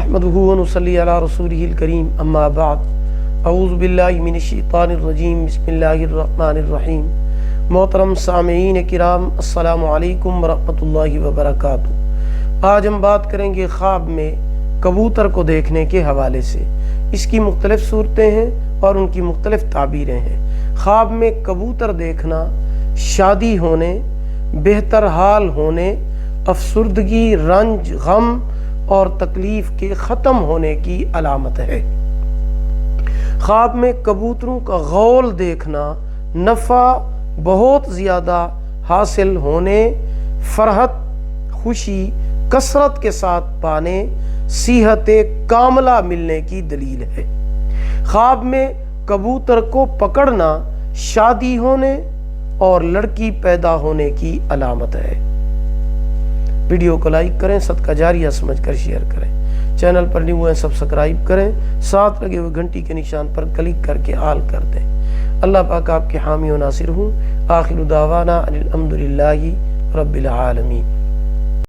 نحمدہ و نصلی علی رسولہ الکریم اما بعد اعوذ باللہ من الشیطان الرجیم بسم اللہ الرحمن الرحیم۔ محترم سامعین کرام السلام علیکم ورحمۃ اللہ وبرکاتہ۔ آج ہم بات کریں گے خواب میں کبوتر کو دیکھنے کے حوالے سے۔ اس کی مختلف صورتیں ہیں اور ان کی مختلف تعبیریں ہیں۔ خواب میں کبوتر دیکھنا شادی ہونے، بہتر حال ہونے، افسردگی، رنج، غم اور تکلیف کے ختم ہونے کی علامت ہے۔ خواب میں کبوتروں کا غول دیکھنا نفع بہت زیادہ حاصل ہونے، فرحت، خوشی کثرت کے ساتھ پانے، صحت کاملہ ملنے کی دلیل ہے۔ خواب میں کبوتر کو پکڑنا شادی ہونے اور لڑکی پیدا ہونے کی علامت ہے۔ ویڈیو کو لائک کریں، صدقہ جاریہ سمجھ کر شیئر کریں، چینل پر نیو ہیں سبسکرائب کریں، ساتھ لگے ہوئے گھنٹی کے نشان پر کلک کر کے آل کر دیں۔ اللہ پاک آپ کے حامی و ناصر ہوں۔ آخر دعوانا ان الحمد للہ رب العالمین۔